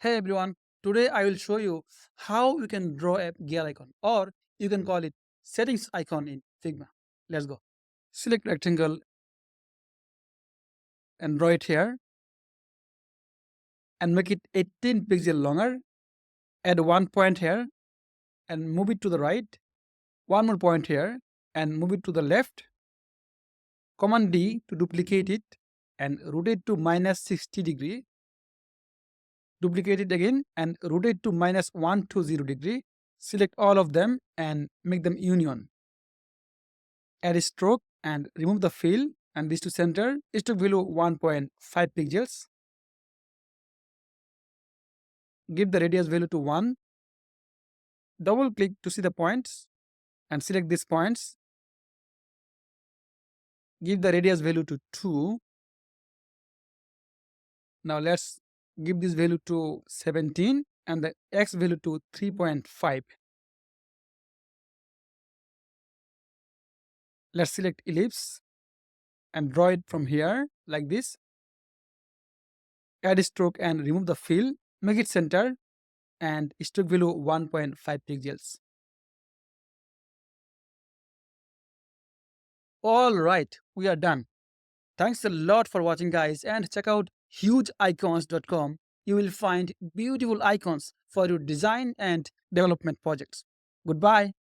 Hey everyone, today I will show you how you can draw a gear icon or you can call it settings icon in Figma. Let's go. Select rectangle and draw it here and make it 18 pixel longer. Add one point here and move it to the right. One more point here and move it to the left. Command D to duplicate it and rotate to minus 60 degree. Duplicate it again and rotate to minus 120 degree. Select all of them and make them union. Add a stroke and remove the fill and this to center. Stroke value 1.5 pixels. Give the radius value to 1. Double click to see the points and select these points. Give the radius value to 2. Now let's give this value to 17 and the x value to 3.5. Let's select ellipse and draw it from here like this. Add a stroke and remove the fill. Make it center and stroke value 1.5 pixels. All right, we are done. Thanks a lot for watching, guys, and check out hugeicons.com. You will find beautiful icons for your design and development projects. Goodbye.